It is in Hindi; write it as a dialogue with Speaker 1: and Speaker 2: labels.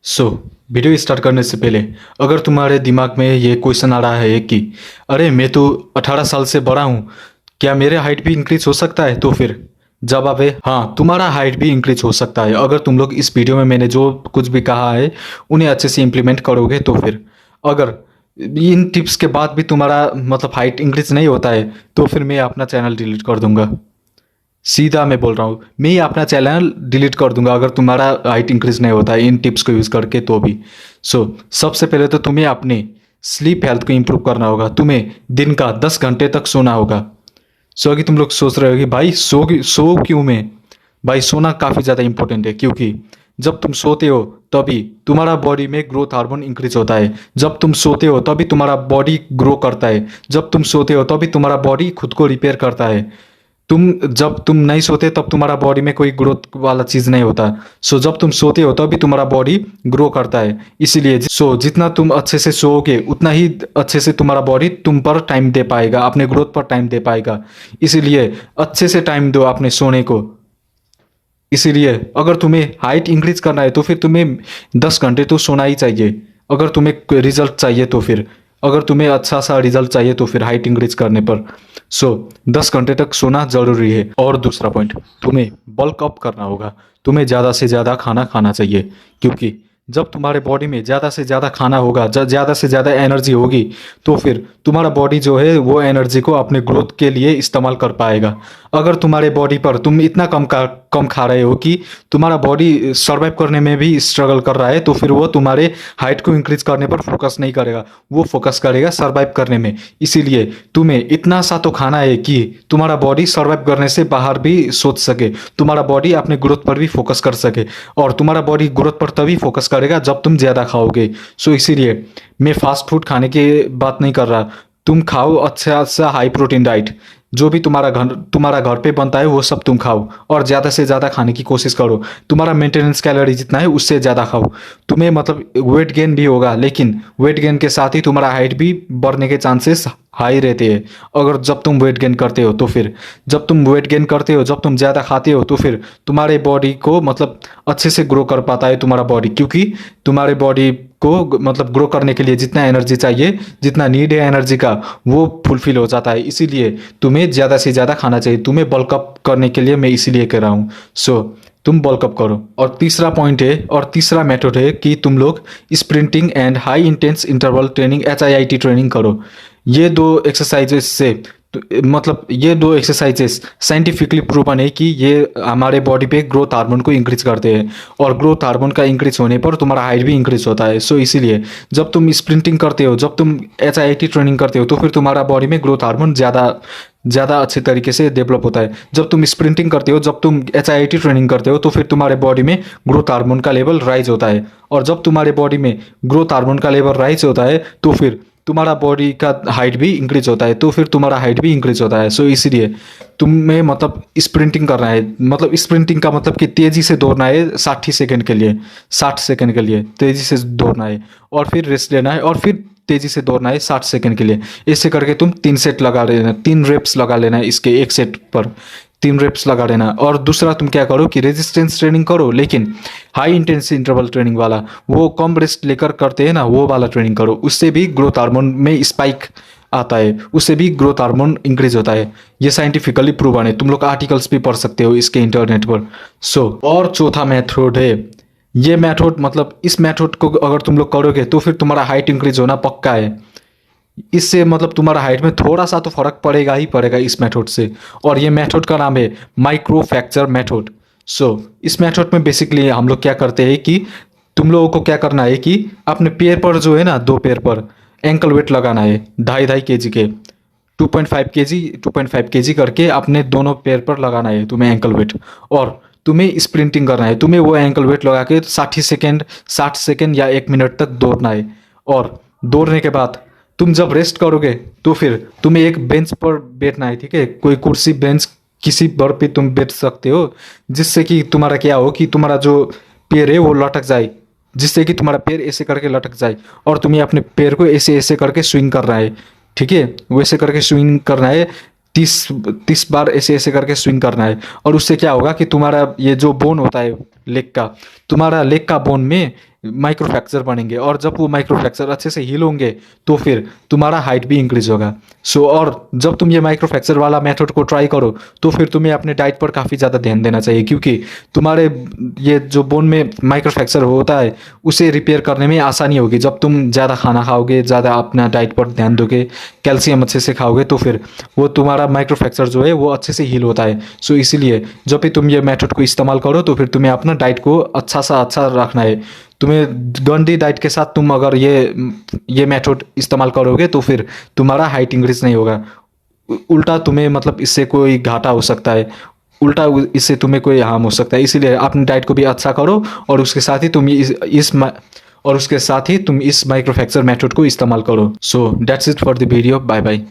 Speaker 1: सो वीडियो स्टार्ट करने से पहले अगर तुम्हारे दिमाग में ये क्वेश्चन आ रहा है कि अरे मैं तो 18 साल से बड़ा हूँ, क्या मेरे हाइट भी इंक्रीज हो सकता है? तो फिर जवाब है हाँ, तुम्हारा हाइट भी इंक्रीज हो सकता है अगर तुम लोग इस वीडियो में मैंने जो कुछ भी कहा है उन्हें अच्छे से इम्प्लीमेंट करोगे। तो फिर अगर इन टिप्स के बाद भी तुम्हारा मतलब हाइट इंक्रीज नहीं होता है तो फिर मैं अपना चैनल डिलीट कर दूंगा। सीधा मैं बोल रहा हूँ, मैं ही अपना चैनल डिलीट कर दूंगा अगर तुम्हारा हाइट इंक्रीज नहीं होता है इन टिप्स को यूज़ करके तो भी। सबसे पहले तो तुम्हें अपने स्लीप हेल्थ को इम्प्रूव करना होगा। तुम्हें दिन का 10 घंटे तक सोना होगा। अगर तुम लोग सोच रहे हो कि भाई सो क्यों मैं? भाई सोना काफ़ी ज़्यादा इंपॉर्टेंट है क्योंकि जब तुम सोते हो तभी तुम्हारा बॉडी में ग्रोथ हार्मोन इंक्रीज होता है। जब तुम सोते हो तभी तुम्हारा बॉडी ग्रो करता है। जब तुम सोते हो तभी तुम्हारा बॉडी खुद को रिपेयर करता है। जब तुम नहीं सोते तब तुम्हारा बॉडी में कोई ग्रोथ वाला चीज़ नहीं होता। जब तुम सोते हो तभी तुम्हारा बॉडी ग्रो करता है। इसीलिए जितना तुम अच्छे से सोओगे उतना ही अच्छे से तुम्हारा बॉडी तुम पर टाइम दे पाएगा, अपने ग्रोथ पर टाइम दे पाएगा। इसीलिए अच्छे से टाइम दो अपने सोने को। इसीलिए अगर तुम्हें हाइट इंक्रीज करना है तो फिर तुम्हें 10 घंटे तो सोना ही चाहिए। अगर तुम्हें रिजल्ट चाहिए तो फिर अगर तुम्हें अच्छा सा रिजल्ट चाहिए तो फिर हाइट इंक्रीज करने पर 10 घंटे तक सोना जरूरी है। और दूसरा पॉइंट, तुम्हें बल्क अप करना होगा। तुम्हें ज़्यादा से ज़्यादा खाना खाना चाहिए क्योंकि जब तुम्हारे बॉडी में ज़्यादा से ज़्यादा खाना होगा, ज़्यादा से ज़्यादा एनर्जी होगी तो फिर तुम्हारा बॉडी जो है वो एनर्जी को अपने ग्रोथ के लिए इस्तेमाल कर पाएगा। अगर तुम्हारे बॉडी पर तुम इतना कम खा रहे हो कि तुम्हारा बॉडी सर्वाइव करने में भी स्ट्रगल कर रहा है तो फिर वो तुम्हारे हाइट को इंक्रीज करने पर फोकस नहीं करेगा, वो फोकस करेगा सर्वाइव करने में। इसीलिए तुम्हें इतना सा तो खाना है कि तुम्हारा बॉडी सर्वाइव करने से बाहर भी सोच सके, तुम्हारा बॉडी अपने ग्रोथ पर भी फोकस कर सके। और तुम्हारा बॉडी ग्रोथ पर तभी फोकस करेगा जब तुम ज़्यादा खाओगे। इसीलिए मैं फास्ट फूड खाने की बात नहीं कर रहा। तुम खाओ अच्छा सा हाई प्रोटीन डाइट, जो भी तुम्हारा घर पे बनता है वो सब तुम खाओ और ज़्यादा से ज़्यादा खाने की कोशिश करो। तुम्हारा मेंटेनेंस कैलोरी जितना है उससे ज़्यादा खाओ। तुम्हें मतलब वेट गेन भी होगा, लेकिन वेट गेन के साथ ही तुम्हारा हाइट भी बढ़ने के चांसेस हाई रहते हैं। अगर जब तुम वेट गेन करते हो तो फिर जब तुम वेट गेन करते हो, जब तुम ज़्यादा खाते हो तो फिर तुम्हारे बॉडी को मतलब अच्छे से ग्रो कर पाता है तुम्हारा बॉडी, क्योंकि तुम्हारे बॉडी को मतलब ग्रो करने के लिए जितना एनर्जी चाहिए, जितना नीड है एनर्जी का, वो फुलफिल हो जाता है। इसीलिए तुम्हें ज़्यादा से ज़्यादा खाना चाहिए। तुम्हें बल्क अप करने के लिए मैं इसीलिए कह रहा हूँ। तुम बल्क अप करो। और तीसरा पॉइंट है और तीसरा मेथड है कि तुम लोग sprinting and high intense interval training HIIT training करो। ये दो एक्सरसाइजेस से मतलब ये दो एक्सरसाइजेस साइंटिफिकली प्रूवन है कि ये हमारे बॉडी पे ग्रोथ हार्मोन को इंक्रीज करते हैं और ग्रोथ हार्मोन का इंक्रीज होने पर तुम्हारा हाइट भी इंक्रीज होता है। इसीलिए जब तुम स्प्रिंटिंग करते हो, जब तुम HIIT ट्रेनिंग करते हो तो फिर तुम्हारा बॉडी में ग्रोथ हार्मोन ज़्यादा ज़्यादा अच्छे तरीके से डेवलप होता है। जब तुम स्प्रिंटिंग करते हो, जब तुम HIIT ट्रेनिंग करते हो तो फिर तुम्हारे बॉडी में ग्रोथ हार्मोन का लेवल राइज होता है। और जब तुम्हारे बॉडी में ग्रोथ हार्मोन का लेवल राइज होता है तो फिर तुम्हारा बॉडी का हाइट भी इंक्रीज होता है, तो फिर तुम्हारा हाइट भी इंक्रीज होता है। इसीलिए तुम्हें मतलब स्प्रिंटिंग करना है। मतलब स्प्रिंटिंग का मतलब कि तेज़ी से दौड़ना है 60 सेकंड के लिए, 60 सेकंड के लिए तेज़ी से दौड़ना है और फिर रेस्ट लेना है और फिर तेज़ी से दौड़ना है 60 सेकंड के लिए। ऐसे करके तुम 3 सेट लगा लेना, 3 रेप्स लगा लेना है इसके, एक सेट पर 3 रेप्स लगा लेना। और दूसरा तुम क्या करो कि रेजिस्टेंस ट्रेनिंग करो, लेकिन हाई इंटेंसिटी इंटरवल ट्रेनिंग वाला, वो कम रेस्ट लेकर करते हैं ना, वो वाला ट्रेनिंग करो। उससे भी ग्रोथ हार्मोन में स्पाइक आता है, उससे भी ग्रोथ हार्मोन इंक्रीज होता है। ये साइंटिफिकली प्रूवन है, तुम लोग आर्टिकल्स भी पढ़ सकते हो इसके इंटरनेट पर। और चौथा मेथड है, ये मेथड मतलब इस मेथड को अगर तुम लोग करोगे तो फिर तुम्हारा हाइट इंक्रीज होना पक्का है। इससे मतलब तुम्हारा हाइट में थोड़ा सा तो फर्क पड़ेगा ही पड़ेगा इस मेथड से। और ये मेथड का नाम है माइक्रो फ्रैक्चर मेथड। इस मेथड में बेसिकली हम लोग क्या करते हैं कि तुम लोगों को क्या करना है कि अपने पैर पर जो है ना, 2 पैर पर एंकल वेट लगाना है 2.5 kg के, 2.5 kg करके अपने दोनों पैर पर लगाना है तुम्हें एंकल वेट। और तुम्हें स्प्रिंटिंग करना है, तुम्हें वो एंकल वेट लगा के 60 सेकेंड या 1 मिनट तक दौड़ना है। और दौड़ने के बाद तुम जब रेस्ट करोगे तो फिर तुम्हें एक बेंच पर बैठना है, ठीक है? कोई कुर्सी, बेंच, किसी पर भी तुम बैठ सकते हो, जिससे कि तुम्हारा क्या हो कि तुम्हारा जो पैर है वो लटक जाए, जिससे कि तुम्हारा पैर ऐसे करके लटक जाए और तुम्हें अपने पैर को ऐसे ऐसे करके स्विंग करना है, ठीक है? वैसे करके स्विंग करना है, 30 बार ऐसे ऐसे करके स्विंग करना है। और उससे क्या होगा कि तुम्हारा ये जो बोन होता है लेग का, तुम्हारा लेग का बोन में माइक्रो फ्रैक्चर बनेंगे, और जब वो माइक्रो फ्रैक्चर अच्छे से हील होंगे तो फिर तुम्हारा हाइट भी इंक्रीज होगा। सो और जब तुम ये माइक्रो फ्रैक्चर वाला मेथड को ट्राई करो तो फिर तुम्हें अपने डाइट पर काफ़ी ज़्यादा ध्यान देना चाहिए, क्योंकि तुम्हारे ये जो बोन में माइक्रो फ्रैक्चर होता है उसे रिपेयर करने में आसानी होगी जब तुम ज़्यादा खाना खाओगे, ज़्यादा अपना डाइट पर ध्यान दोगे, कैल्शियम अच्छे से खाओगे, तो फिर वो तुम्हारा माइक्रो फ्रैक्चर जो है वो अच्छे से हील होता है। सो इसीलिए जब भी तुम ये मेथड को इस्तेमाल करो तो फिर तुम्हें अपना डाइट को अच्छा सा अच्छा रखना है। तुम्हें गंदी डाइट के साथ तुम अगर ये मेथड इस्तेमाल करोगे तो फिर तुम्हारा हाइट इंक्रीज नहीं होगा, उल्टा तुम्हें मतलब इससे कोई घाटा हो सकता है, उल्टा इससे तुम्हें कोई हार्म हो सकता है। इसीलिए अपनी डाइट को भी अच्छा करो और उसके साथ ही तुम और उसके साथ ही तुम इस माइक्रो फ्रैक्चर मेथड को इस्तेमाल करो। So that's it for the video, bye bye.